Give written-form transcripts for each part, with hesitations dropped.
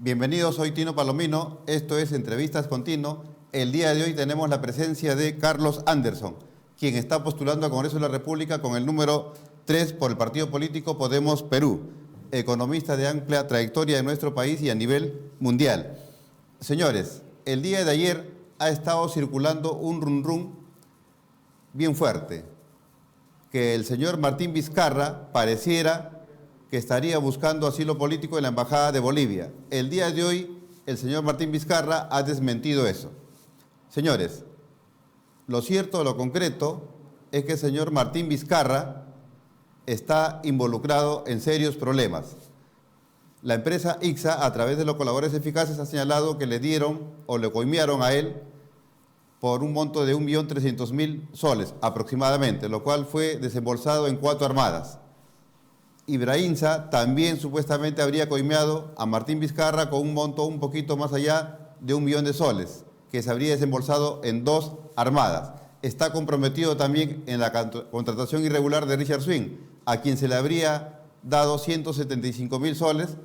Bienvenidos, soy Tino Palomino, esto es Entrevistas con Tino. El día de hoy tenemos la presencia de Carlos Anderson, quien está postulando al Congreso de la República con el número 3 por el partido político Podemos Perú, economista de amplia trayectoria en nuestro país y a nivel mundial. Señores, el día de ayer ha estado circulando un run bien fuerte, que el señor Martín Vizcarra pareciera que estaría buscando asilo político en la Embajada de Bolivia. El día de hoy, el señor Martín Vizcarra ha desmentido eso. Señores, lo cierto, lo concreto, es que el señor Martín Vizcarra está involucrado en serios problemas. La empresa ICSA, a través de los colaboradores eficaces, ha señalado que le dieron o le coimearon a él por un monto de 1.300.000 soles aproximadamente, lo cual fue desembolsado en 4 armadas. Ibrainsa también supuestamente habría coimeado a Martín Vizcarra con un monto un poquito más allá de 1 millón de soles, que se habría desembolsado en 2 armadas. Está comprometido también en la contratación irregular de Richard Swing, a quien se le habría dado 175.000 soles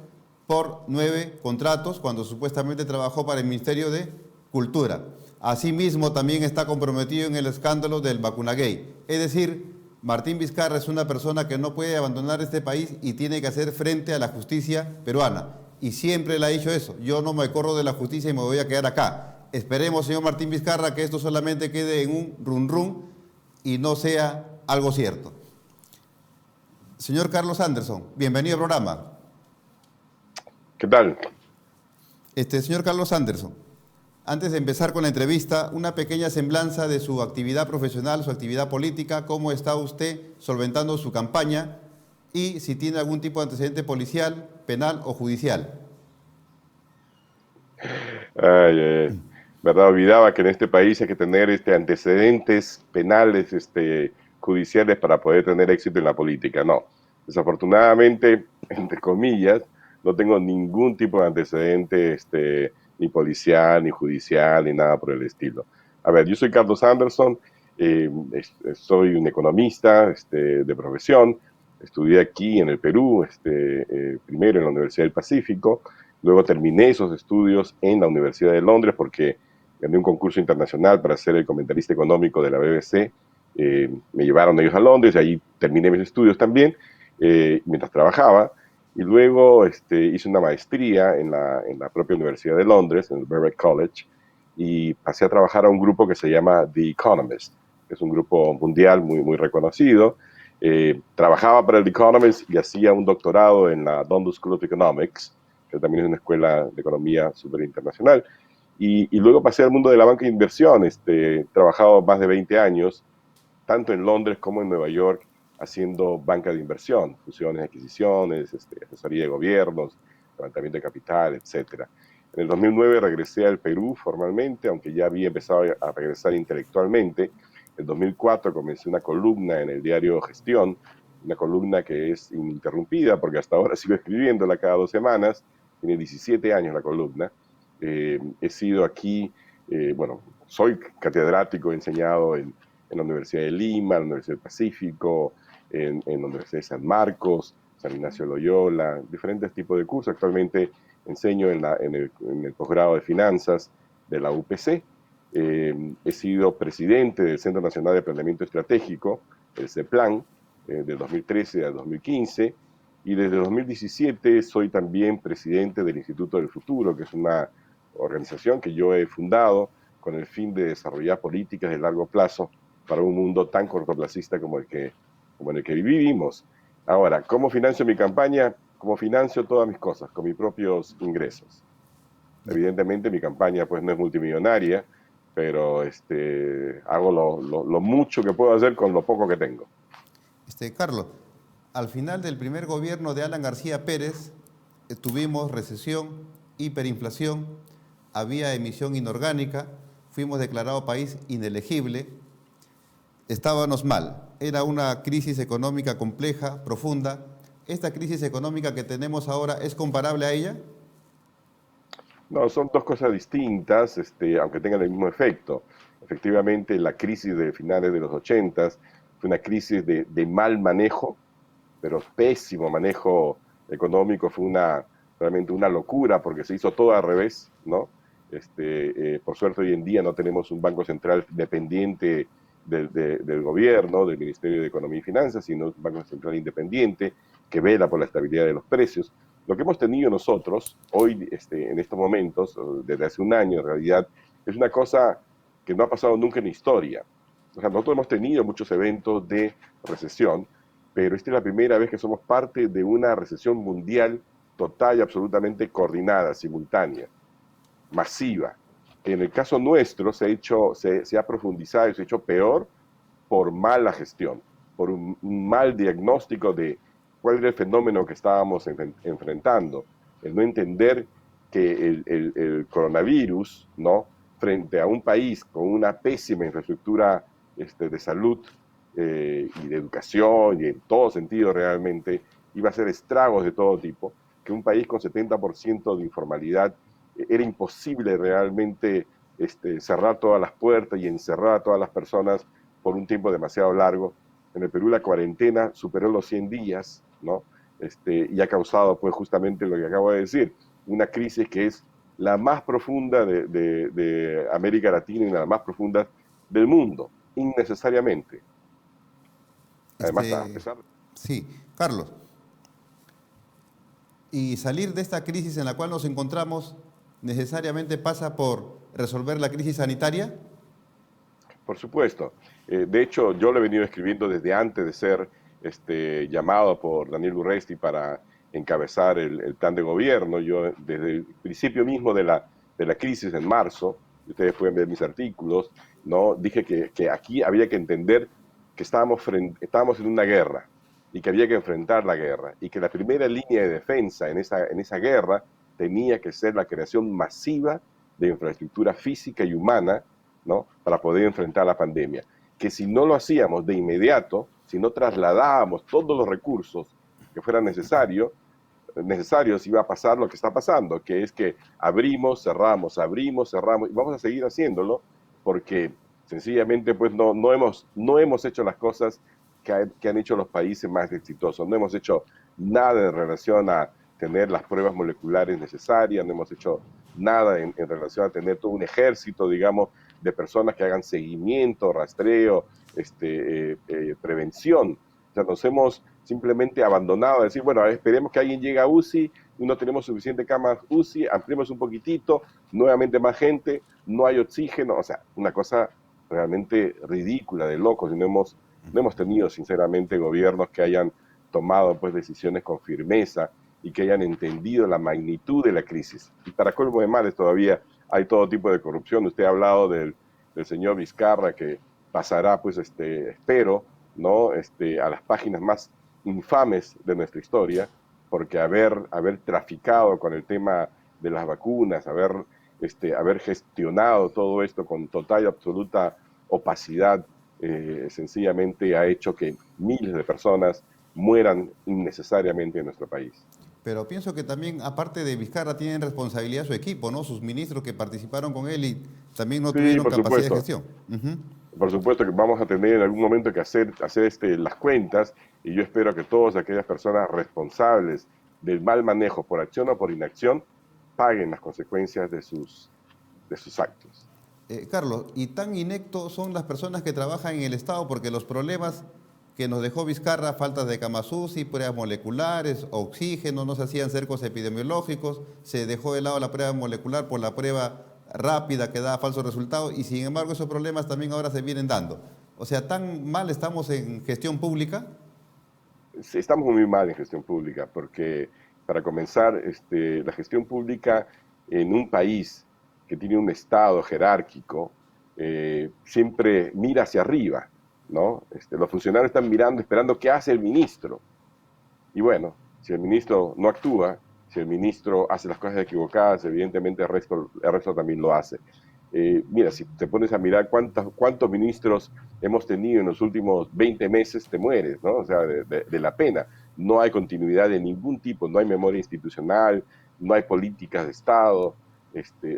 por 9 contratos cuando supuestamente trabajó para el Ministerio de Cultura. Asimismo, también está comprometido en el escándalo del Vacunagate. Es decir, Martín Vizcarra es una persona que no puede abandonar este país y tiene que hacer frente a la justicia peruana. Y siempre le ha dicho eso: yo no me corro de la justicia y me voy a quedar acá. Esperemos, señor Martín Vizcarra, que esto solamente quede en un run y no sea algo cierto. Señor Carlos Anderson, bienvenido al programa. ¿Qué tal? Señor Carlos Anderson, antes de empezar con la entrevista, una pequeña semblanza de su actividad profesional, su actividad política, cómo está usted solventando su campaña y si tiene algún tipo de antecedente policial, penal o judicial. Verdad, olvidaba que en este país hay que tener antecedentes penales, judiciales para poder tener éxito en la política. No, desafortunadamente, entre comillas, no tengo ningún tipo de antecedente, ni policial, ni judicial, ni nada por el estilo. A ver, yo soy Carlos Anderson, soy un economista, de profesión. Estudié aquí en el Perú, primero en la Universidad del Pacífico. Luego terminé esos estudios en la Universidad de Londres porque gané un concurso internacional para ser el comentarista económico de la BBC. Me llevaron ellos a Londres y ahí terminé mis estudios también, mientras trabajaba. Y luego hice una maestría en la propia Universidad de Londres, en el Berwick College, y pasé a trabajar a un grupo que se llama The Economist, que es un grupo mundial muy, muy reconocido. Trabajaba para el The Economist y hacía un doctorado en la London School of Economics, que también es una escuela de economía súper internacional. Y luego pasé al mundo de la banca de inversión. He trabajado más de 20 años, tanto en Londres como en Nueva York, haciendo banca de inversión, fusiones, adquisiciones, asesoría de gobiernos, levantamiento de capital, etcétera. En el 2009 regresé al Perú formalmente, aunque ya había empezado a regresar intelectualmente. En el 2004 comencé una columna en el diario Gestión, una columna que es ininterrumpida porque hasta ahora sigo escribiéndola cada 2 semanas. Tiene 17 años la columna. He sido aquí, bueno, soy catedrático, he enseñado en la Universidad de Lima, en la Universidad del Pacífico, en la Universidad de San Marcos, San Ignacio de Loyola, diferentes tipos de cursos. Actualmente enseño en el posgrado de Finanzas de la UPC. He sido presidente del Centro Nacional de Planeamiento Estratégico, el CEPLAN, del 2013 al 2015, y desde 2017 soy también presidente del Instituto del Futuro, que es una organización que yo he fundado con el fin de desarrollar políticas de largo plazo para un mundo tan cortoplacista como en el que vivimos. Ahora, ¿cómo financio mi campaña? Como financio todas mis cosas, con mis propios ingresos. Ya. Evidentemente mi campaña pues no es multimillonaria, pero hago lo mucho que puedo hacer con lo poco que tengo. Carlos, al final del primer gobierno de Alan García Pérez, tuvimos recesión, hiperinflación, había emisión inorgánica, fuimos declarados país inelegible, estábamos mal. Era una crisis económica compleja, profunda. ¿Esta crisis económica que tenemos ahora es comparable a ella? No, son dos cosas distintas, aunque tengan el mismo efecto. Efectivamente, la crisis de finales de los 80 fue una crisis de mal manejo, pero pésimo manejo económico. Fue realmente una locura porque se hizo todo al revés, ¿no? Por suerte hoy en día no tenemos un banco central dependiente del gobierno, del Ministerio de Economía y Finanzas, sino un banco central independiente que vela por la estabilidad de los precios. Lo que hemos tenido nosotros hoy, en estos momentos, desde hace un año en realidad, es una cosa que no ha pasado nunca en la historia. O sea, nosotros hemos tenido muchos eventos de recesión, pero esta es la primera vez que somos parte de una recesión mundial total y absolutamente coordinada, simultánea, masiva. En el caso nuestro se ha profundizado y se ha hecho peor por mala gestión, por un mal diagnóstico de cuál era el fenómeno que estábamos enfrentando, el no entender que el coronavirus, ¿no? Frente a un país con una pésima infraestructura de salud y de educación y en todo sentido realmente, iba a hacer estragos de todo tipo, que un país con 70% de informalidad era imposible realmente cerrar todas las puertas y encerrar a todas las personas por un tiempo demasiado largo. En el Perú la cuarentena superó los 100 días, ¿no? Y ha causado pues justamente lo que acabo de decir, una crisis que es la más profunda de América Latina y la más profunda del mundo, innecesariamente. Además, a pesar... Sí, Carlos, y salir de esta crisis en la cual nos encontramos necesariamente pasa por resolver la crisis sanitaria. Por supuesto. De hecho, yo lo he venido escribiendo desde antes de ser llamado por Daniel Urresti para encabezar el plan de gobierno. Yo, desde el principio mismo de la crisis en marzo, ustedes pueden ver mis artículos, ¿no? Dije que aquí había que entender que estábamos en una guerra y que había que enfrentar la guerra y que la primera línea de defensa en esa guerra tenía que ser la creación masiva de infraestructura física y humana, ¿no? Para poder enfrentar la pandemia. Que si no lo hacíamos de inmediato, si no trasladábamos todos los recursos que fueran necesarios, iba a pasar lo que está pasando, que es que abrimos, cerramos, y vamos a seguir haciéndolo porque sencillamente pues no hemos hecho las cosas que han hecho los países más exitosos, no hemos hecho nada en relación a tener las pruebas moleculares necesarias, no hemos hecho nada en relación a tener todo un ejército, digamos, de personas que hagan seguimiento, rastreo, prevención. O sea, nos hemos simplemente abandonado a decir, bueno, esperemos que alguien llegue a UCI, no tenemos suficiente camas UCI, ampliemos un poquitito, nuevamente más gente, no hay oxígeno, o sea, una cosa realmente ridícula, de locos, y no hemos tenido sinceramente gobiernos que hayan tomado pues decisiones con firmeza y que hayan entendido la magnitud de la crisis. Y para colmo de males todavía hay todo tipo de corrupción. Usted ha hablado del señor Vizcarra que pasará, pues, espero, ¿no? A las páginas más infames de nuestra historia, porque haber traficado con el tema de las vacunas, haber gestionado todo esto con total y absoluta opacidad, sencillamente ha hecho que miles de personas mueran innecesariamente en nuestro país. Pero pienso que también, aparte de Vizcarra, tienen responsabilidad su equipo, ¿no? Sus ministros que participaron con él y también no Sí, tuvieron por capacidad de supuesto. gestión. Uh-huh. Por supuesto que vamos a tener en algún momento que hacer las cuentas y yo espero que todas aquellas personas responsables del mal manejo por acción o por inacción paguen las consecuencias de sus actos. Carlos, ¿y tan inectos son las personas que trabajan en el Estado? Porque los problemas que nos dejó Vizcarra, falta de camas UCI, pruebas moleculares, oxígeno, no se hacían cercos epidemiológicos, se dejó de lado la prueba molecular por la prueba rápida que da falsos resultados y sin embargo esos problemas también ahora se vienen dando. O sea, ¿tan mal estamos en gestión pública? Estamos muy mal en gestión pública porque, para comenzar, la gestión pública en un país que tiene un Estado jerárquico siempre mira hacia arriba, ¿no? Los funcionarios están mirando, esperando qué hace el ministro. Y bueno, si el ministro no actúa, si el ministro hace las cosas equivocadas, evidentemente el resto también lo hace. Mira, si te pones a mirar cuántos ministros hemos tenido en los últimos 20 meses, te mueres, ¿no? O sea, de la pena. No hay continuidad de ningún tipo, no hay memoria institucional, no hay políticas de Estado.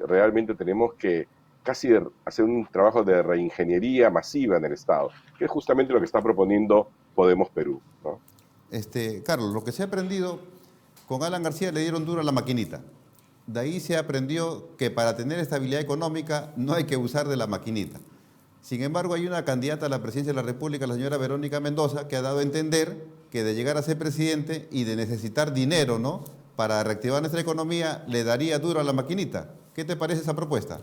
Realmente tenemos que casi hacer un trabajo de reingeniería masiva en el Estado, que es justamente lo que está proponiendo Podemos Perú, ¿no? Carlos, lo que se ha aprendido Con Alan García le dieron duro a la maquinita. De ahí se aprendió que para tener estabilidad económica no hay que usar de la maquinita. Sin embargo, hay una candidata a la presidencia de la República, la señora Verónica Mendoza, que ha dado a entender que de llegar a ser presidente y de necesitar dinero, ¿no?, para reactivar nuestra economía, le daría duro a la maquinita. ¿Qué te parece esa propuesta?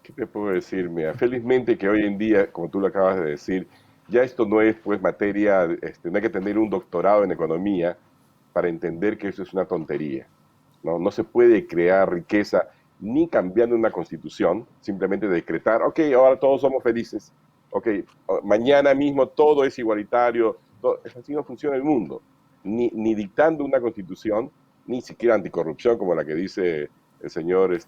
¿Qué te puedo decir? Mira, felizmente que hoy en día, como tú lo acabas de decir, ya esto no es pues materia, no hay que tener un doctorado en economía para entender que eso es una tontería. No, no se puede crear riqueza ni cambiando una constitución, simplemente decretar, ok, ahora todos somos felices, ok, mañana mismo todo es igualitario, todo, así no funciona el mundo. Ni dictando una constitución, ni siquiera anticorrupción como la que dice el señor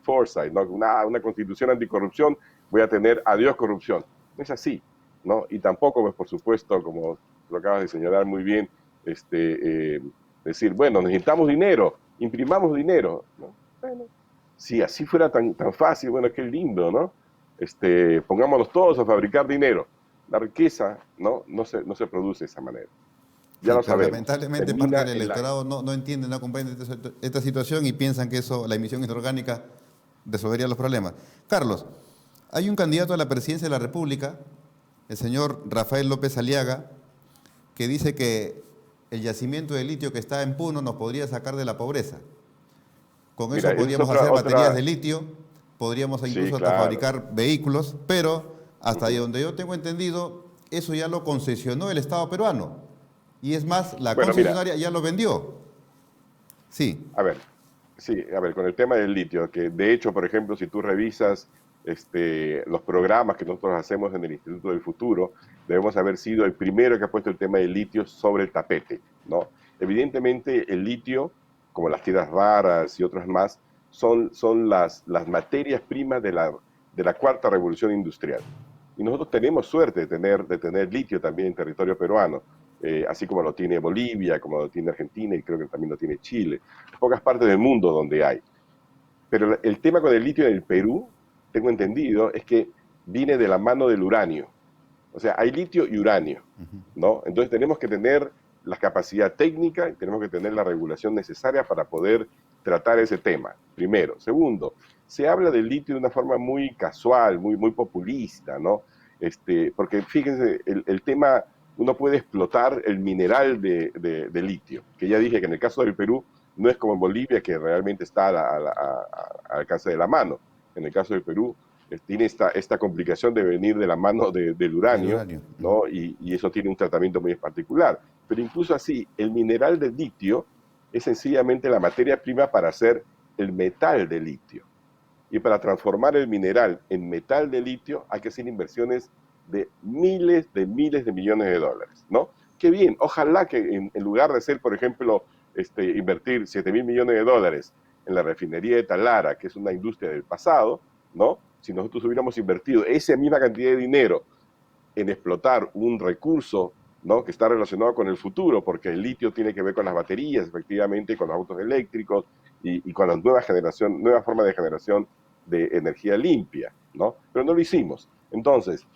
Forsyth, ¿no? Una constitución anticorrupción, voy a tener adiós corrupción. No es así, ¿no? Y tampoco, pues, por supuesto, como lo acabas de señalar muy bien, decir, bueno, necesitamos dinero, imprimamos dinero, ¿no? Bueno, si así fuera tan fácil, bueno, qué lindo, ¿no? Pongámonos todos a fabricar dinero. La riqueza, ¿no? No se produce de esa manera. Ya Sí, lo pero sabemos. lamentablemente parte Termina del en la... electorado no entiende, no comprende esta situación y piensan que eso, la emisión inorgánica, resolvería los problemas. Carlos, hay un candidato a la presidencia de la República, el señor Rafael López Aliaga, que dice que el yacimiento de litio que está en Puno nos podría sacar de la pobreza. Con Mira, eso esa es podríamos hacer baterías de otra... litio, podríamos Sí, incluso hasta claro. fabricar vehículos, pero hasta ahí Ujú. donde yo tengo entendido, eso ya lo concesionó el Estado peruano. Y es más, la Bueno, mira, concesionaria ya lo vendió. Sí, a ver, sí, a ver, con el tema del litio, que de hecho, por ejemplo, si tú revisas los programas que nosotros hacemos en el Instituto del Futuro, debemos haber sido el primero que ha puesto el tema del litio sobre el tapete, ¿no? Evidentemente, el litio, como las tierras raras y otras más, son las materias primas de la cuarta revolución industrial. Y nosotros tenemos suerte de tener litio también en territorio peruano, así como lo tiene Bolivia, como lo tiene Argentina y creo que también lo tiene Chile. Pocas partes del mundo donde hay. Pero el tema con el litio en el Perú, tengo entendido, es que viene de la mano del uranio. O sea, hay litio y uranio, ¿no? Entonces tenemos que tener la capacidad técnica y tenemos que tener la regulación necesaria para poder tratar ese tema, primero. Segundo, se habla del litio de una forma muy casual, muy populista, ¿no? Porque fíjense, el tema, uno puede explotar el mineral de litio, que ya dije que en el caso del Perú no es como en Bolivia, que realmente está al alcance de la mano. En el caso del Perú, tiene esta complicación de venir de la mano del del uranio, uranio. ¿no? Y eso tiene un tratamiento muy particular. Pero incluso así, el mineral de litio es sencillamente la materia prima para hacer el metal de litio. Y para transformar el mineral en metal de litio hay que hacer inversiones de miles de millones de dólares, ¿no? Qué bien, ojalá que en lugar de ser, por ejemplo, invertir 7.000 millones de dólares en la refinería de Talara, que es una industria del pasado, ¿no? Si nosotros hubiéramos invertido esa misma cantidad de dinero en explotar un recurso, ¿no?, que está relacionado con el futuro, porque el litio tiene que ver con las baterías, efectivamente, con los autos eléctricos y con la nueva forma de generación de energía limpia, ¿no? Pero no lo hicimos. Entonces,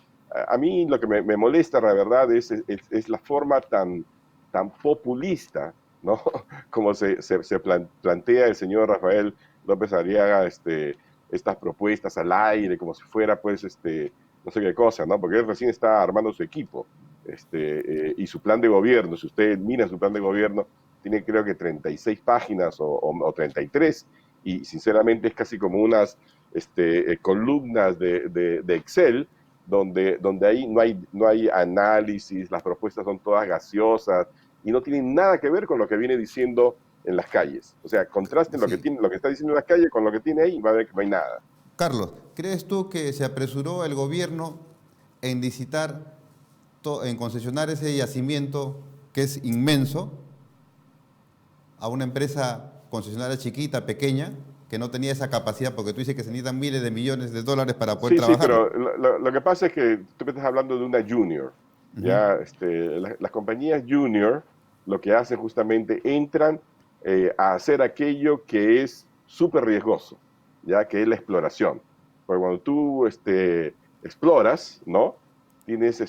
a mí lo que me molesta, la verdad, es la forma tan populista, ¿no? Como se plantea el señor Rafael López Aliaga estas propuestas al aire, como si fuera, pues, no sé qué cosa, ¿no? Porque él recién está armando su equipo y su plan de gobierno. Si usted mira su plan de gobierno, tiene creo que 36 páginas o 33, y sinceramente es casi como unas columnas de Excel, donde ahí no hay análisis, las propuestas son todas gaseosas y no tienen nada que ver con lo que viene diciendo en las calles. O sea, contrasten Sí. lo que está diciendo en las calles con lo que tiene ahí y va a ver que no hay nada. Carlos, ¿crees tú que se apresuró el gobierno en licitar, en concesionar ese yacimiento que es inmenso a una empresa concesionaria chiquita, pequeña, que no tenía esa capacidad, porque tú dices que se necesitan miles de millones de dólares para poder Sí, sí, trabajarlo? pero lo que pasa es que tú me estás hablando de una junior. Ujú. Ya, las compañías junior lo que hacen justamente entran a hacer aquello que es súper riesgoso, ya que es la exploración. Porque cuando tú exploras, ¿no? Tienes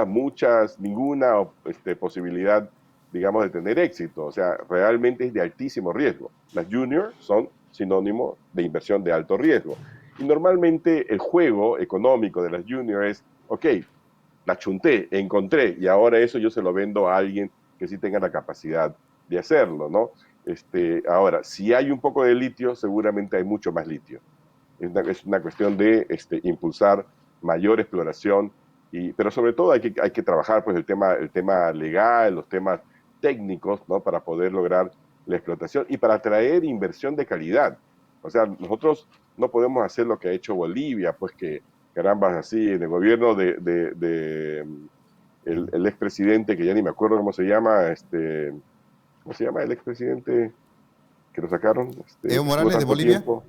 muchas, ninguna posibilidad digamos, de tener éxito. O sea, realmente es de altísimo riesgo. Las junior son sinónimo de inversión de alto riesgo. Y normalmente el juego económico de las junior es, ok, la chunté, encontré, y ahora eso yo se lo vendo a alguien que sí tenga la capacidad de hacerlo, ¿no? Ahora, si hay un poco de litio, seguramente hay mucho más litio. Es una cuestión de impulsar mayor exploración, pero sobre todo hay que trabajar pues, el tema legal, los temas técnicos, ¿no? Para poder lograr la explotación y para atraer inversión de calidad. O sea, nosotros no podemos hacer lo que ha hecho Bolivia, pues que carambas así, en el gobierno de el expresidente, que ya ni me acuerdo cómo se llama, ¿cómo se llama el expresidente que lo sacaron? Evo Que estuvo Morales de tanto Bolivia. tiempo.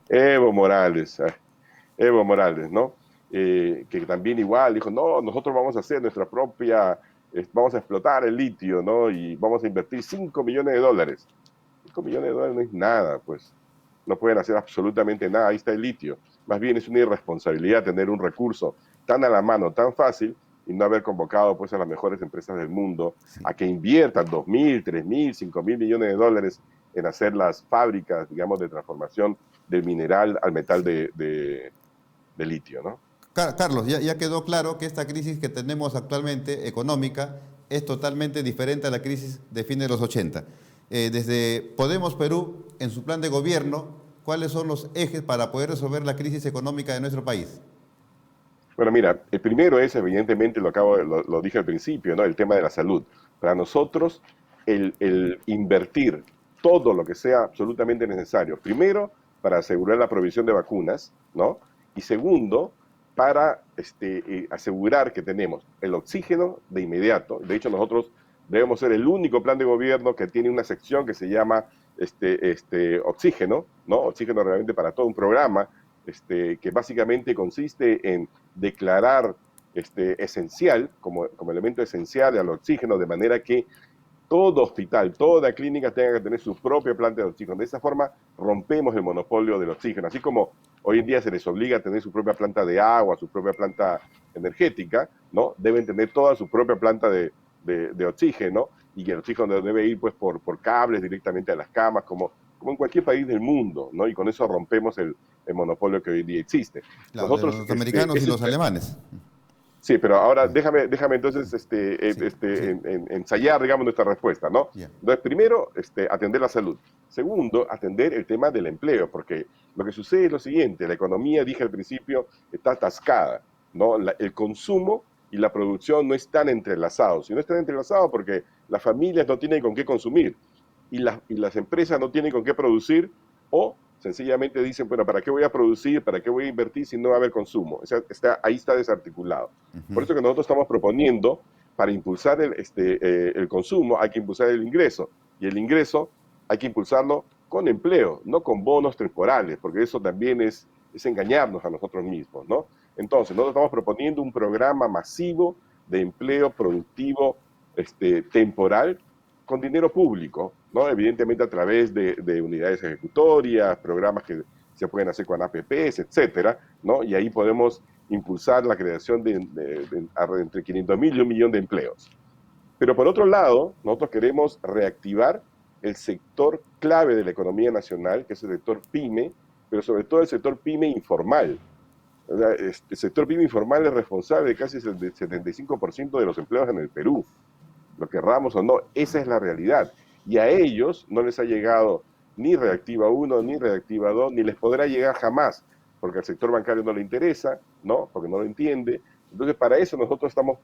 Evo Morales, Evo Morales, ¿no? Que también igual dijo, no, nosotros vamos a hacer nuestra propia, vamos a explotar el litio, ¿no? Y vamos a invertir 5 millones de dólares. 5 millones de dólares no es nada, pues. No pueden hacer absolutamente nada, ahí está el litio. Más bien es una irresponsabilidad tener un recurso tan a la mano, tan fácil, y no haber convocado pues, a las mejores empresas del mundo Sí. a que inviertan 2.000, 3.000, 5.000 millones de dólares en hacer las fábricas, digamos, de transformación del mineral al metal de litio, ¿no? Carlos, ya quedó claro que esta crisis que tenemos actualmente, económica, es totalmente diferente a la crisis de fines de los 80. Desde Podemos Perú, en su plan de gobierno, ¿cuáles son los ejes para poder resolver la crisis económica de nuestro país? Bueno, mira, el primero es, evidentemente, lo dije al principio, ¿no? El tema de la salud. Para nosotros, el invertir todo lo que sea absolutamente necesario, primero, para asegurar la provisión de vacunas, ¿no? Y segundo, para asegurar que tenemos el oxígeno de inmediato. De hecho, nosotros debemos ser el único plan de gobierno que tiene una sección que se llama oxígeno, ¿no? Oxígeno realmente para todo un programa, que básicamente consiste en declarar esencial, como elemento esencial al oxígeno, de manera que todo hospital, toda clínica tenga que tener su propia planta de oxígeno. De esa forma rompemos el monopolio del oxígeno. Así como hoy en día se les obliga a tener su propia planta de agua, su propia planta energética, ¿no? Deben tener toda su propia planta de oxígeno, y el oxígeno debe ir pues, por cables directamente a las camas, como en cualquier país del mundo, ¿no? Y con eso rompemos el monopolio que hoy en día existe. Claro, de los Nosotros, norteamericanos y los alemanes. sí, pero ahora déjame entonces Sí, sí, ensayar, digamos, nuestra respuesta, ¿no? ya. Entonces, primero, atender la salud. Segundo, atender el tema del empleo, porque lo que sucede es lo siguiente, la economía, dije al principio, está atascada, ¿no? El consumo y la producción no están entrelazados. Y no están entrelazados porque las familias no tienen con qué consumir y las empresas no tienen con qué producir, o sencillamente dicen, bueno, ¿para qué voy a producir? ¿Para qué voy a invertir si no va a haber consumo? Ahí está desarticulado. Por eso que nosotros estamos proponiendo, para impulsar el consumo, hay que impulsar el ingreso. Y el ingreso hay que impulsarlo con empleo, no con bonos temporales, porque eso también es engañarnos a nosotros mismos, ¿no? Entonces, nosotros estamos proponiendo un programa masivo de empleo productivo temporal con dinero público, ¿no? Evidentemente a través de unidades ejecutorias, programas que se pueden hacer con APPs, etcétera, ¿no? Y ahí podemos impulsar la creación de entre 500.000 y 1 millón de empleos. Pero por otro lado, nosotros queremos reactivar el sector clave de la economía nacional, que es el sector PYME, pero sobre todo el sector PYME informal. O sea, el sector PYME informal es responsable de casi el 75% de los empleos en el Perú, lo querramos o no, esa es la realidad. Y a ellos no les ha llegado ni Reactiva 1, ni Reactiva 2, ni les podrá llegar jamás, porque al sector bancario no le interesa, ¿no? Porque no lo entiende. Entonces, para eso nosotros estamos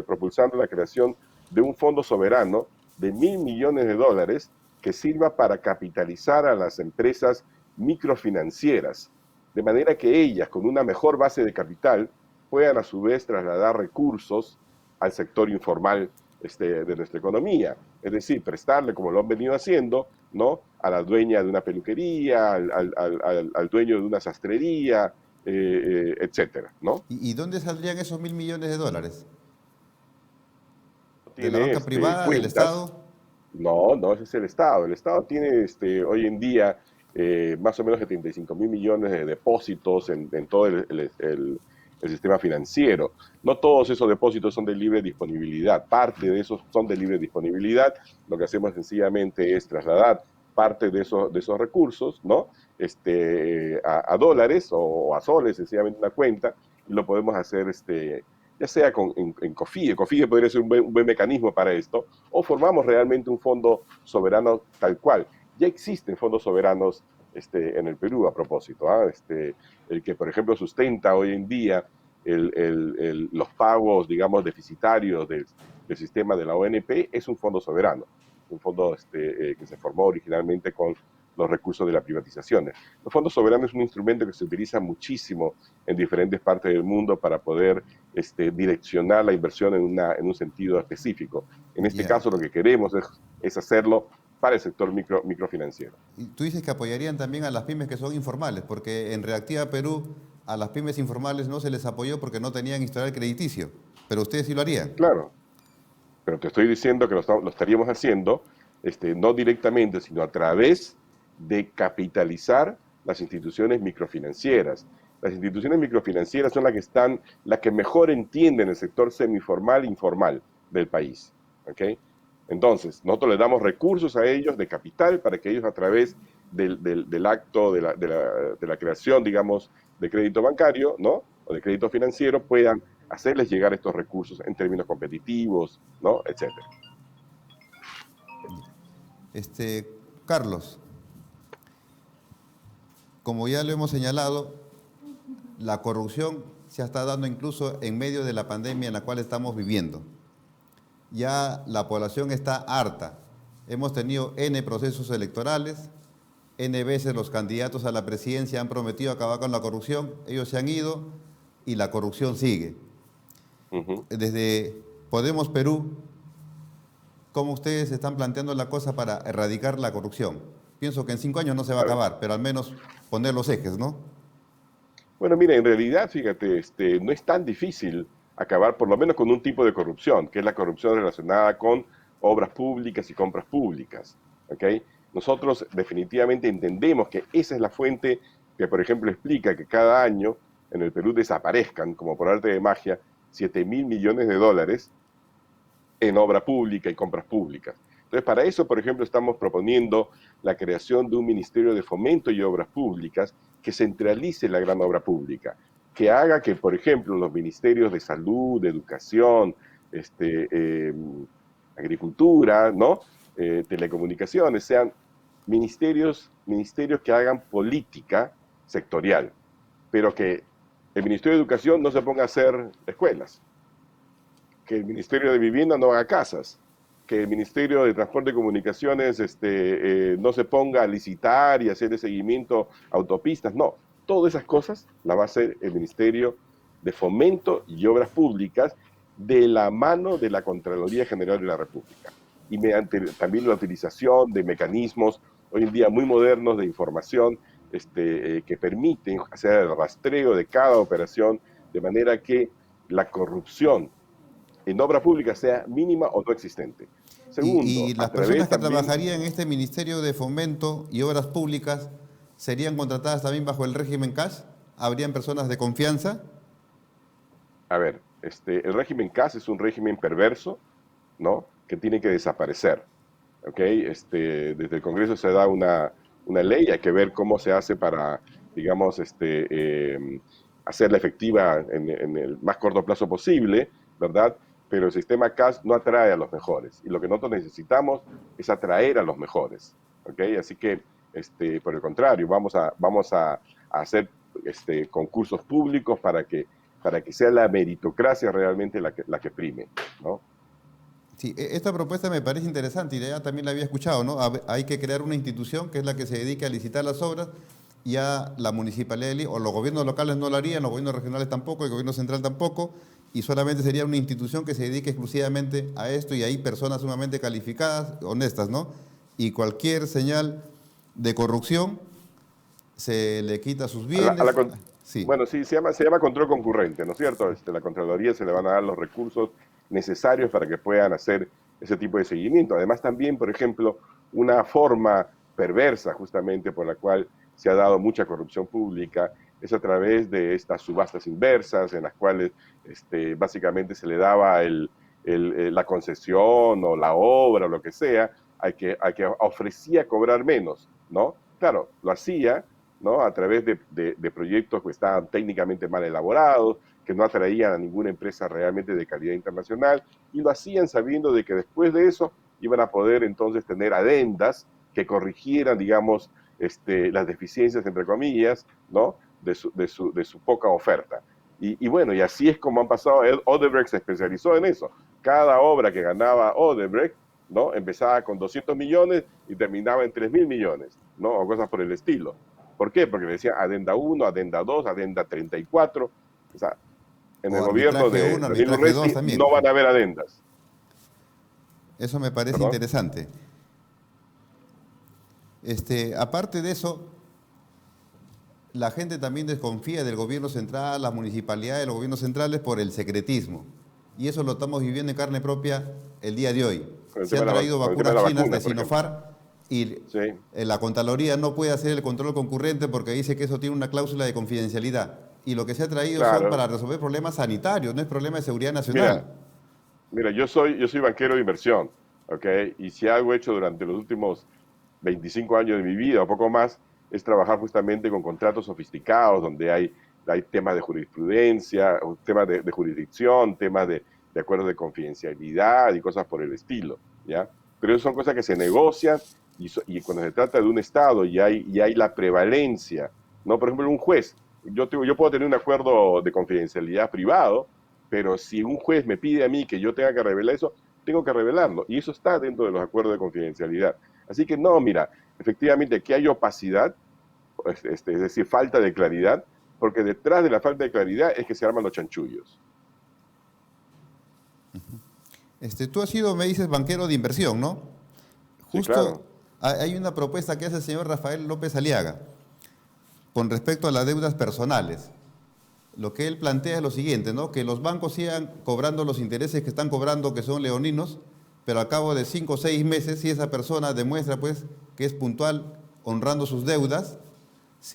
propulsando la creación de un fondo soberano de 1.000 millones de dólares que sirva para capitalizar a las empresas microfinancieras, de manera que ellas, con una mejor base de capital, puedan a su vez trasladar recursos al sector informal de nuestra economía. Es decir, prestarle, como lo han venido haciendo, ¿no? A la dueña de una peluquería, al dueño de una sastrería, etcétera, ¿no? ¿Y dónde saldrían esos 1.000 millones de dólares? ¿De la Tiene banca privada, del cuentas. Estado? No, no, ese es el Estado. El Estado tiene hoy en día más o menos 75.000 millones de depósitos en todo el sistema financiero. No todos esos depósitos son de libre disponibilidad, parte de esos son de libre disponibilidad. Lo que hacemos sencillamente es trasladar parte de esos recursos, ¿no? A dólares o a soles, sencillamente una cuenta, y lo podemos hacer ya sea en COFIDE. COFIDE podría ser un buen mecanismo para esto, o formamos realmente un fondo soberano tal cual. Ya existen fondos soberanos en el Perú, a propósito. El que, por ejemplo, sustenta hoy en día los pagos, digamos, deficitarios del sistema de la ONP es un fondo soberano, un fondo que se formó originalmente con los recursos de las privatizaciones. Los fondos soberanos es un instrumento que se utiliza muchísimo en diferentes partes del mundo para poder direccionar la inversión en un sentido específico. En este Ya. caso lo que queremos es hacerlo para el sector microfinanciero. Y tú dices que apoyarían también a las pymes que son informales, porque en Reactiva Perú a las pymes informales no se les apoyó porque no tenían historial crediticio, pero ustedes sí lo harían. Claro, pero te estoy diciendo que lo estaríamos haciendo no directamente, sino a través de capitalizar las instituciones microfinancieras. Las instituciones microfinancieras son las que mejor entienden el sector semiformal e informal del país. ¿Okay? Entonces, nosotros les damos recursos a ellos de capital para que ellos a través del acto de la creación, digamos, de crédito bancario, ¿no? O de crédito financiero puedan hacerles llegar estos recursos en términos competitivos, ¿no? Etcétera. Este, Carlos, como ya lo hemos señalado, la corrupción se está dando incluso en medio de la pandemia en la cual estamos viviendo. Ya la población está harta. Hemos tenido N procesos electorales, N veces los candidatos a la presidencia han prometido acabar con la corrupción, ellos se han ido y la corrupción sigue. Uh-huh. Desde Podemos Perú, ¿cómo ustedes están planteando la cosa para erradicar la corrupción? Pienso que en 5 años no se va a acabar, pero al menos poner los ejes, ¿no? Bueno, mira, en realidad, fíjate, no es tan difícil acabar por lo menos con un tipo de corrupción, que es la corrupción relacionada con obras públicas y compras públicas. ¿Okay? Nosotros definitivamente entendemos que esa es la fuente que, por ejemplo, explica que cada año en el Perú desaparezcan, como por arte de magia, 7.000 millones de dólares en obra pública y compras públicas. Entonces, para eso, por ejemplo, estamos proponiendo la creación de un Ministerio de Fomento y Obras Públicas que centralice la gran obra pública, que haga que, por ejemplo, los ministerios de salud, de educación, agricultura, ¿no? Telecomunicaciones, sean ministerios que hagan política sectorial, pero que el Ministerio de Educación no se ponga a hacer escuelas, que el Ministerio de Vivienda no haga casas, que el Ministerio de Transporte y Comunicaciones no se ponga a licitar y hacer de seguimiento a autopistas. No, todas esas cosas las va a hacer el Ministerio de Fomento y Obras Públicas de la mano de la Contraloría General de la República y mediante también la utilización de mecanismos hoy en día muy modernos de información que permiten hacer el rastreo de cada operación de manera que la corrupción en obra pública sea mínima o no existente. Segundo, Y a las través personas que también, trabajarían en este Ministerio de Fomento y Obras Públicas serían contratadas también bajo el régimen cash. ¿Habrían personas de confianza? a ver, el régimen CAS es un régimen perverso, ¿no? Que tiene que desaparecer, ¿ok? Desde el Congreso se da una ley, hay que ver cómo se hace para, digamos, hacerla efectiva en el más corto plazo posible, ¿verdad? Pero el sistema CAS no atrae a los mejores y lo que nosotros necesitamos es atraer a los mejores, ¿ok? Así que, por el contrario, vamos a hacer concursos públicos para que sea la meritocracia realmente la que prime, ¿no? Sí, esta propuesta me parece interesante y ya también la había escuchado, ¿no? Hay que crear una institución que es la que se dedique a licitar las obras. Ya la municipalidad o los gobiernos locales no lo harían, los gobiernos regionales tampoco, el gobierno central tampoco, y solamente sería una institución que se dedique exclusivamente a esto y hay personas sumamente calificadas, honestas, ¿no? Y cualquier señal de corrupción se le quita sus bienes. Sí. Bueno, sí, se llama control concurrente, ¿no es cierto? La Contraloría se le van a dar los recursos necesarios para que puedan hacer ese tipo de seguimiento. Además, también, por ejemplo, una forma perversa justamente por la cual se ha dado mucha corrupción pública es a través de estas subastas inversas en las cuales básicamente se le daba la concesión o la obra o lo que sea al que ofrecía cobrar menos, ¿no? Claro, lo hacía, ¿no? A través de proyectos que estaban técnicamente mal elaborados, que no atraían a ninguna empresa realmente de calidad internacional, y lo hacían sabiendo de que después de eso iban a poder entonces tener adendas que corrigieran, digamos, las deficiencias, entre comillas, ¿no? de su poca oferta. Y bueno, y así es como han pasado. Odebrecht se especializó en eso. Cada obra que ganaba Odebrecht, ¿no? Empezaba con 200 millones y terminaba en 3.000 millones, ¿no? O cosas por el estilo. ¿Por qué? Porque decía adenda 1, adenda 2, adenda 34. O sea, en O el gobierno arbitraje de 1, Daniel arbitraje 2 Urresti también. no van a haber adendas. Eso me parece ¿Perdón? interesante. Aparte de eso, la gente también desconfía del gobierno central, las municipalidades, los gobiernos centrales por el secretismo. Y eso lo estamos viviendo en carne propia el día de hoy. Con el Se tema han de traído con el tema de vacunas la chinas vacuna, de por ejemplo. Sinopharm y Sí. la Contraloría no puede hacer el control concurrente porque dice que eso tiene una cláusula de confidencialidad. Y lo que se ha traído son Claro. para resolver problemas sanitarios, no es problema de seguridad nacional. Mira, mira, yo soy banquero de inversión, ¿ok? Y si algo he hecho durante los últimos 25 años de mi vida o poco más, es trabajar justamente con contratos sofisticados donde hay temas de jurisprudencia, temas de jurisdicción, temas de acuerdos de confidencialidad y cosas por el estilo, ¿ya? Pero eso son cosas que se negocian y cuando se trata de un Estado y hay la prevalencia, ¿no? Por ejemplo, un juez, yo puedo tener un acuerdo de confidencialidad privado, pero si un juez me pide a mí que yo tenga que revelar eso, tengo que revelarlo. Y eso está dentro de los acuerdos de confidencialidad. Así que no, mira, efectivamente que hay opacidad, es decir, falta de claridad, porque detrás de la falta de claridad es que se arman los chanchullos. Tú has sido, me dices, banquero de inversión, ¿no? Sí, Justo claro. hay una propuesta que hace el señor Rafael López Aliaga con respecto a las deudas personales. Lo que él plantea es lo siguiente, ¿no? Que los bancos sigan cobrando los intereses que están cobrando, que son leoninos, pero al cabo de 5 o 6 meses, si esa persona demuestra pues que es puntual honrando sus deudas,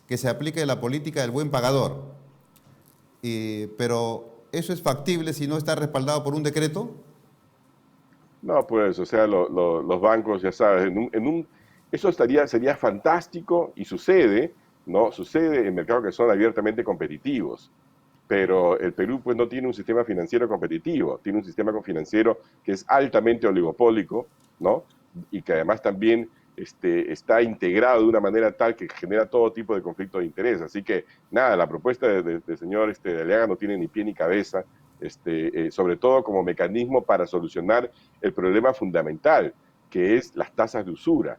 que se aplique la política del buen pagador. Pero eso es factible si no está respaldado por un decreto. No, pues, o sea, los bancos, ya sabes, eso sería fantástico y sucede, ¿no? Sucede en mercados que son abiertamente competitivos. Pero el Perú pues no tiene un sistema financiero competitivo, tiene un sistema financiero que es altamente oligopólico, ¿no? Y que además también está integrado de una manera tal que genera todo tipo de conflictos de interés. Así que nada, la propuesta del señor de Aliaga no tiene ni pie ni cabeza, sobre todo como mecanismo para solucionar el problema fundamental, que es las tasas de usura.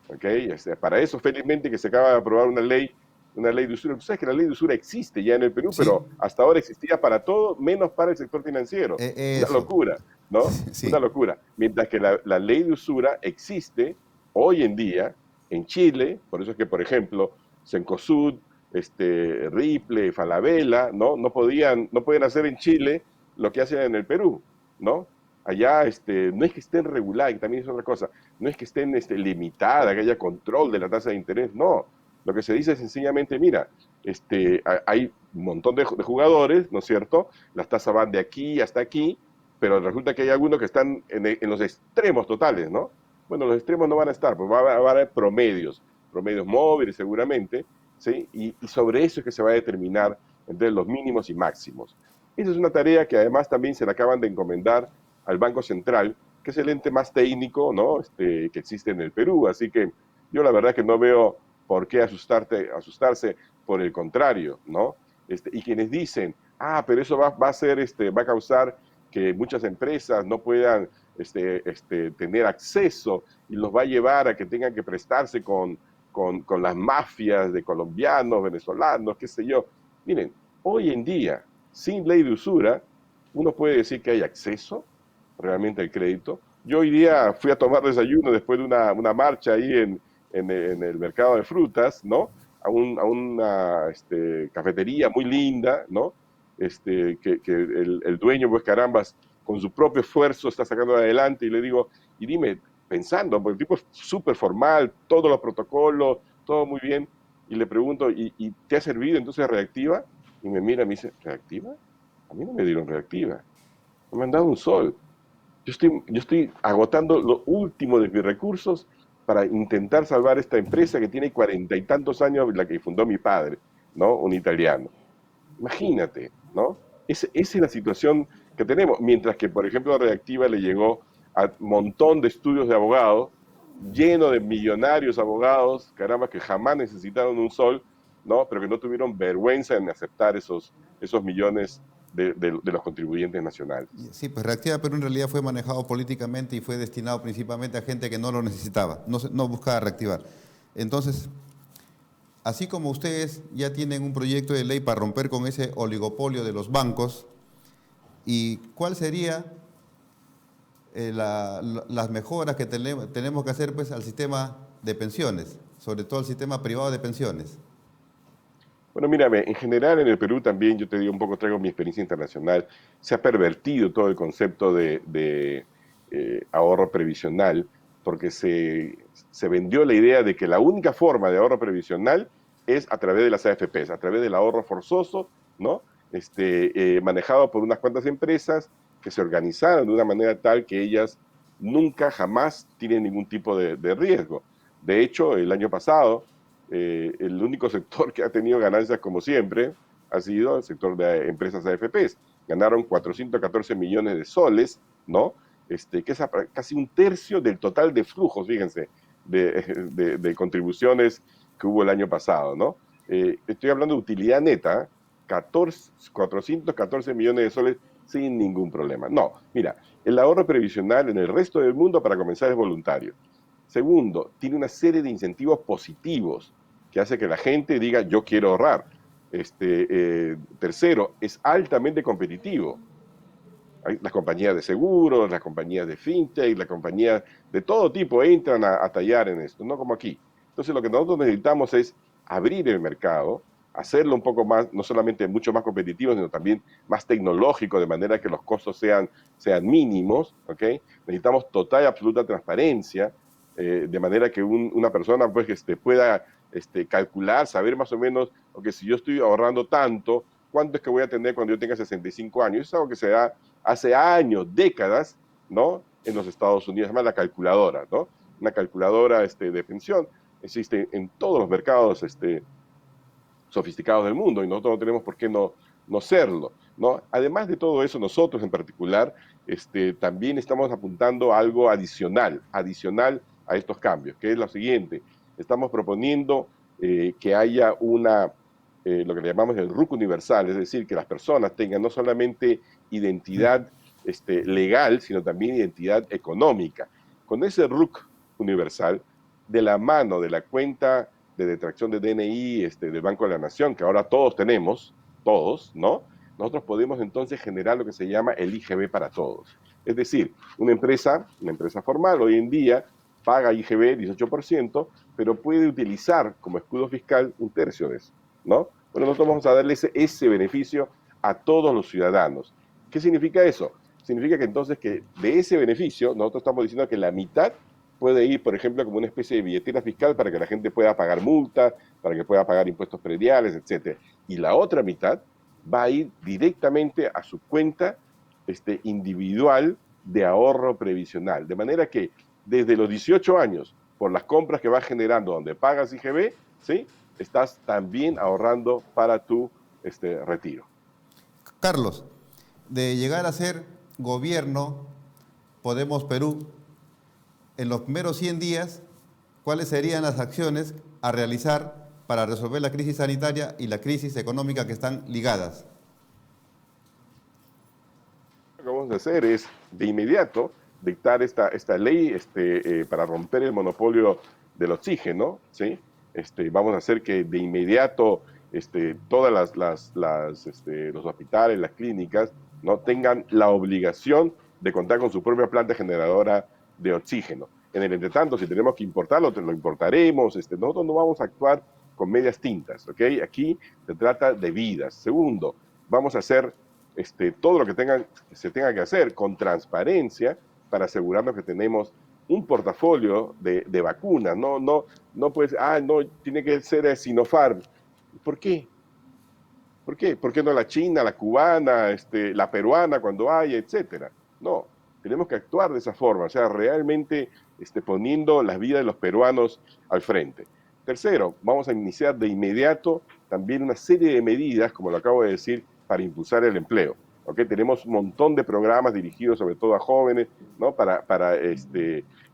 ¿Okay? Para eso, felizmente, que se acaba de aprobar una ley de usura. Tú sabes que la ley de usura existe ya en el Perú, Sí, pero hasta ahora existía para todo, menos para el sector financiero. Una eso, locura, ¿no? Una sí. locura. Mientras que la ley de usura existe hoy en día en Chile, por eso es que, por ejemplo, Cencosud, Ripley, Falabella, ¿no? No podían hacer en Chile lo que hacen en el Perú, ¿no? Allá no es que estén reguladas, y también es otra cosa, no es que estén limitadas, que haya control de la tasa de interés, no. Lo que se dice es sencillamente, mira, hay un montón de jugadores, ¿no es cierto? Las tasas van de aquí hasta aquí, pero resulta que hay algunos que están en los extremos totales, ¿no? Bueno, los extremos no van a estar, pues va a haber promedios móviles seguramente, ¿sí? Y sobre eso es que se va a determinar entre los mínimos y máximos. Esa es una tarea que además también se le acaban de encomendar al Banco Central, que es el ente más técnico, ¿no? Que existe en el Perú. Así que yo la verdad que no veo por qué asustarse, por el contrario, ¿no? Y quienes dicen, pero eso va a ser, va a causar que muchas empresas no puedan tener acceso y los va a llevar a que tengan que prestarse con las mafias de colombianos, venezolanos, qué sé yo. Miren, hoy en día, sin ley de usura, uno puede decir que hay acceso realmente al crédito. Yo hoy día fui a tomar desayuno después de una marcha ahí en el mercado de frutas, ¿no? A una cafetería muy linda, ¿no? Que el dueño, pues carambas, con su propio esfuerzo está sacando adelante y le digo, y dime, pensando, porque el tipo es súper formal, todos los protocolos, todo muy bien, Y le pregunto, ¿y te ha servido entonces reactiva? Y me mira y me dice, ¿reactiva? A mí no me dieron reactiva, no me han dado un sol. Yo estoy agotando lo último de mis recursos para intentar salvar esta empresa que tiene 40 y tantos años, la que fundó mi padre, ¿no? Un italiano. Imagínate, ¿no? Esa es la situación que tenemos. Mientras que, por ejemplo, a Reactiva le llegó a un montón de estudios de abogados, lleno de millonarios abogados, caramba, que jamás necesitaron un sol, ¿no? Pero que no tuvieron vergüenza en aceptar esos millones de los contribuyentes nacionales. Sí, pues Reactiva Perú en realidad fue manejado políticamente y fue destinado principalmente a gente que no lo necesitaba, no buscaba reactivar. Entonces, así como ustedes ya tienen un proyecto de ley para romper con ese oligopolio de los bancos, ¿y cuál sería las mejoras que tenemos que hacer pues, al sistema de pensiones, sobre todo al sistema privado de pensiones? Bueno, mírame, en general en el Perú también, yo te digo un poco, traigo mi experiencia internacional, se ha pervertido todo el concepto de ahorro previsional, porque se vendió la idea de que la única forma de ahorro previsional es a través de las AFPs, a través del ahorro forzoso, ¿no? Manejado por unas cuantas empresas que se organizaron de una manera tal que ellas nunca, jamás tienen ningún tipo de riesgo. De hecho, el año pasado, el único sector que ha tenido ganancias como siempre ha sido el sector de empresas AFPs. Ganaron 414 millones de soles, ¿no? Que es casi un tercio del total de flujos, fíjense, de contribuciones que hubo el año pasado, ¿no? Estoy hablando de utilidad neta, 414 millones de soles sin ningún problema. No, mira, el ahorro previsional en el resto del mundo, para comenzar, es voluntario. Segundo, tiene una serie de incentivos positivos que hace que la gente diga yo quiero ahorrar. Tercero, es altamente competitivo. Las compañías de seguros, las compañías de fintech, las compañías de todo tipo entran a tallar en esto, no como aquí. Entonces lo que nosotros necesitamos es abrir el mercado, hacerlo un poco más, no solamente mucho más competitivo, sino también más tecnológico, de manera que los costos sean mínimos, ¿ok? Necesitamos total y absoluta transparencia, de manera que una persona pues, pueda calcular, saber más o menos, ok, si yo estoy ahorrando tanto, ¿cuánto es que voy a tener cuando yo tenga 65 años? Eso es algo que se da hace años, décadas, ¿no? En los Estados Unidos, se llama la calculadora, ¿no? Una calculadora de pensión existe en todos los mercados sofisticados del mundo y nosotros no tenemos por qué no serlo, ¿no? Además de todo eso, nosotros en particular también estamos apuntando a algo adicional a estos cambios, que es lo siguiente. Estamos proponiendo que haya lo que le llamamos el RUC universal, es decir, que las personas tengan no solamente identidad legal, sino también identidad económica. Con ese RUC universal, de la mano de la cuenta de detracción de DNI del Banco de la Nación, que ahora todos tenemos, todos, ¿no? Nosotros podemos entonces generar lo que se llama el IGB para todos. Es decir, una empresa formal hoy en día paga IGB 18%, pero puede utilizar como escudo fiscal un tercio de eso, ¿no? Bueno, nosotros vamos a darle ese beneficio a todos los ciudadanos. ¿Qué significa eso? Significa que entonces que de ese beneficio nosotros estamos diciendo que la mitad puede ir, por ejemplo, como una especie de billetera fiscal para que la gente pueda pagar multas, para que pueda pagar impuestos prediales, etc. Y la otra mitad va a ir directamente a su cuenta individual de ahorro previsional. De manera que desde los 18 años, por las compras que vas generando donde pagas IGB, ¿sí? Estás también ahorrando para tu retiro. Carlos, de llegar a ser gobierno, Podemos Perú, en los primeros 100 días, ¿cuáles serían las acciones a realizar para resolver la crisis sanitaria y la crisis económica que están ligadas? Lo que vamos a hacer es, de inmediato, dictar esta ley para romper el monopolio del oxígeno, ¿sí? Vamos a hacer que de inmediato todas los hospitales, las clínicas, ¿no? tengan la obligación de contar con su propia planta generadora de oxígeno. En el entretanto, si tenemos que importarlo, lo importaremos. Nosotros no vamos a actuar con medias tintas, ¿ok? Aquí se trata de vidas. Segundo, vamos a hacer todo lo que se tenga que hacer con transparencia para asegurarnos que tenemos un portafolio de vacunas, no pues, no, tiene que ser Sinopharm. ¿Por qué? ¿Por qué? ¿Por qué no la china, la cubana, la peruana cuando haya, etcétera? No, tenemos que actuar de esa forma, o sea, realmente poniendo las vidas de los peruanos al frente. Tercero, vamos a iniciar de inmediato también una serie de medidas, como lo acabo de decir, para impulsar el empleo. ¿Okay? Tenemos un montón de programas dirigidos sobre todo a jóvenes, ¿no?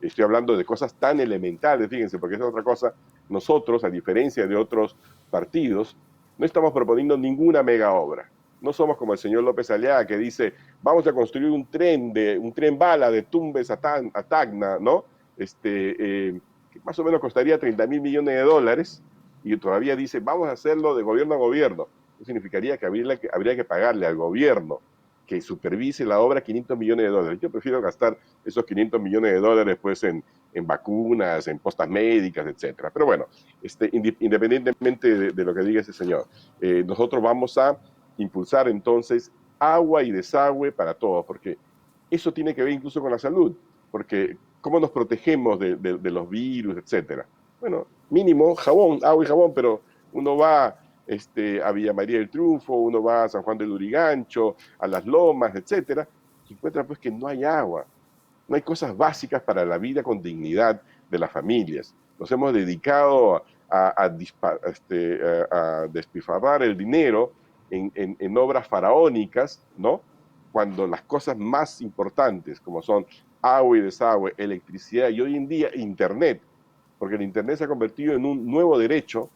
Estoy hablando de cosas tan elementales, fíjense, porque es otra cosa. Nosotros, a diferencia de otros partidos, no estamos proponiendo ninguna mega obra. No somos como el señor López Aliaga que dice, vamos a construir un tren bala de Tumbes a Tacna, ¿no? Que más o menos costaría 30.000 millones de dólares, y todavía dice, vamos a hacerlo de gobierno a gobierno. Eso significaría que habría que pagarle al gobierno que supervise la obra 500 millones de dólares. Yo prefiero gastar esos 500 millones de dólares pues en vacunas, en postas médicas, etcétera. Pero bueno, independientemente de lo que diga ese señor, nosotros vamos a impulsar entonces agua y desagüe para todos, porque eso tiene que ver incluso con la salud, porque cómo nos protegemos de los virus, etcétera. Bueno, mínimo jabón, agua y jabón, pero uno va a Villa María del Triunfo, uno va a San Juan del Lurigancho, a Las Lomas, etcétera, y encuentra pues que no hay agua, no hay cosas básicas para la vida con dignidad de las familias. Nos hemos dedicado a despilfarrar el dinero en obras faraónicas, ¿no? Cuando las cosas más importantes, como son agua y desagüe, electricidad y hoy en día Internet, porque el Internet se ha convertido en un nuevo derecho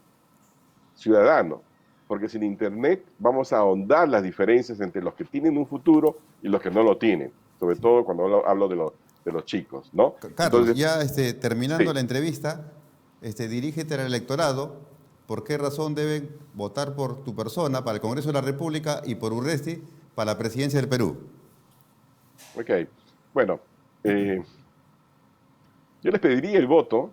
ciudadano, porque sin Internet vamos a ahondar las diferencias entre los que tienen un futuro y los que no lo tienen, sobre todo cuando hablo de los chicos, ¿no? Carlos, Entonces, ya terminando sí, la entrevista, dirígete al electorado. ¿Por qué razón deben votar por tu persona para el Congreso de la República y por Urresti para la presidencia del Perú? ok. Bueno, eh, yo les pediría el voto,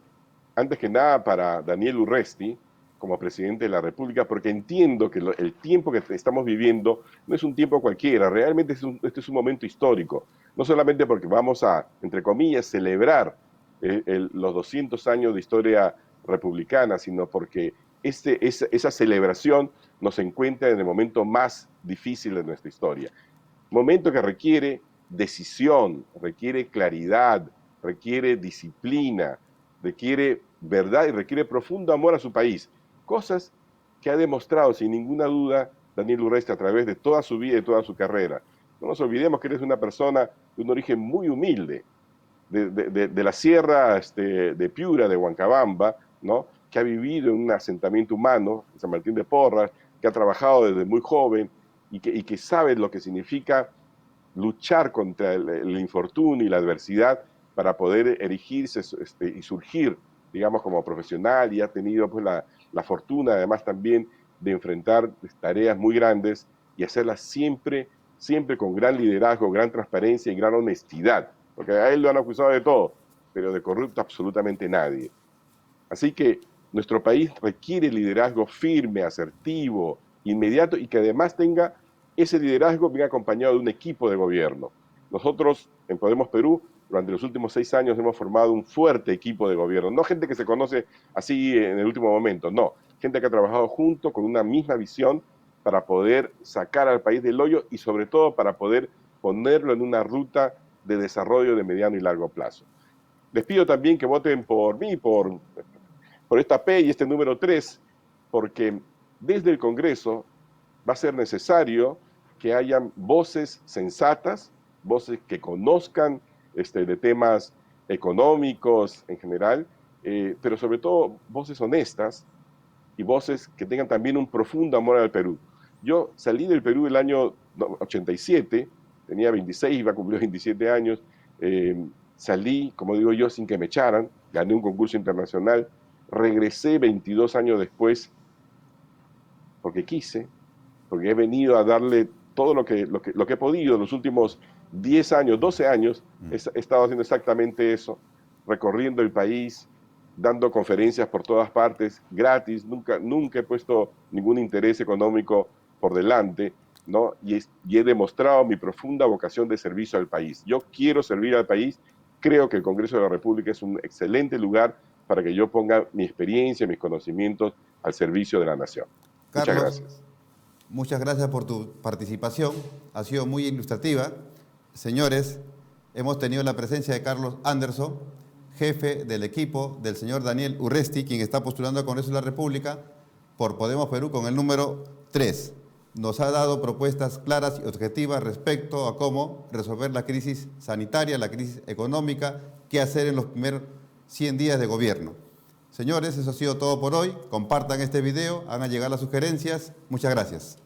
antes que nada, para Daniel Urresti como presidente de la República, porque entiendo que el tiempo que estamos viviendo no es un tiempo cualquiera, realmente este es un momento histórico, no solamente porque vamos a, entre comillas, celebrar los 200 años de historia republicana, sino porque esa celebración nos encuentra en el momento más difícil de nuestra historia. Momento que requiere decisión, requiere claridad, requiere disciplina, requiere verdad y requiere profundo amor a su país. Cosas que ha demostrado sin ninguna duda Daniel Urresti a través de toda su vida y toda su carrera. No nos olvidemos que eres una persona de un origen muy humilde, de la sierra de Piura, de Huancabamba, ¿no? Que ha vivido en un asentamiento humano, en San Martín de Porras, que ha trabajado desde muy joven y que sabe lo que significa luchar contra el infortunio y la adversidad para poder erigirse y surgir, digamos, como profesional, y ha tenido pues la fortuna además también de enfrentar tareas muy grandes y hacerlas siempre, siempre con gran liderazgo, gran transparencia y gran honestidad, porque a él lo han acusado de todo, pero de corrupto absolutamente nadie. Así que nuestro país requiere liderazgo firme, asertivo, inmediato y que además tenga ese liderazgo bien acompañado de un equipo de gobierno. Nosotros en Podemos Perú durante los últimos 6 años hemos formado un fuerte equipo de gobierno, no gente que se conoce así en el último momento, no, gente que ha trabajado junto con una misma visión para poder sacar al país del hoyo y sobre todo para poder ponerlo en una ruta de desarrollo de mediano y largo plazo. Les pido también que voten por mí, por esta P y este número 3, porque desde el Congreso va a ser necesario que hayan voces sensatas, voces que conozcan de temas económicos en general, pero sobre todo voces honestas y voces que tengan también un profundo amor al Perú. Yo salí del Perú el año 87, tenía 26, iba a cumplir 27 años, salí, como digo yo, sin que me echaran, gané un concurso internacional, regresé 22 años después porque quise, porque he venido a darle todo lo que he podido. Los últimos 10 años, 12 años, he estado haciendo exactamente eso, recorriendo el país, dando conferencias por todas partes, gratis, nunca he puesto ningún interés económico por delante, ¿no? Y he demostrado mi profunda vocación de servicio al país. Yo quiero servir al país, creo que el Congreso de la República es un excelente lugar para que yo ponga mi experiencia, mis conocimientos al servicio de la nación. Muchas Carlos, gracias. muchas gracias por tu participación, ha sido muy ilustrativa. Señores, hemos tenido la presencia de Carlos Anderson, jefe del equipo del señor Daniel Urresti, quien está postulando al Congreso de la República por Podemos Perú con el número 3. Nos ha dado propuestas claras y objetivas respecto a cómo resolver la crisis sanitaria, la crisis económica, qué hacer en los primeros 100 días de gobierno. Señores, eso ha sido todo por hoy. Compartan este video, hagan llegar las sugerencias. Muchas gracias.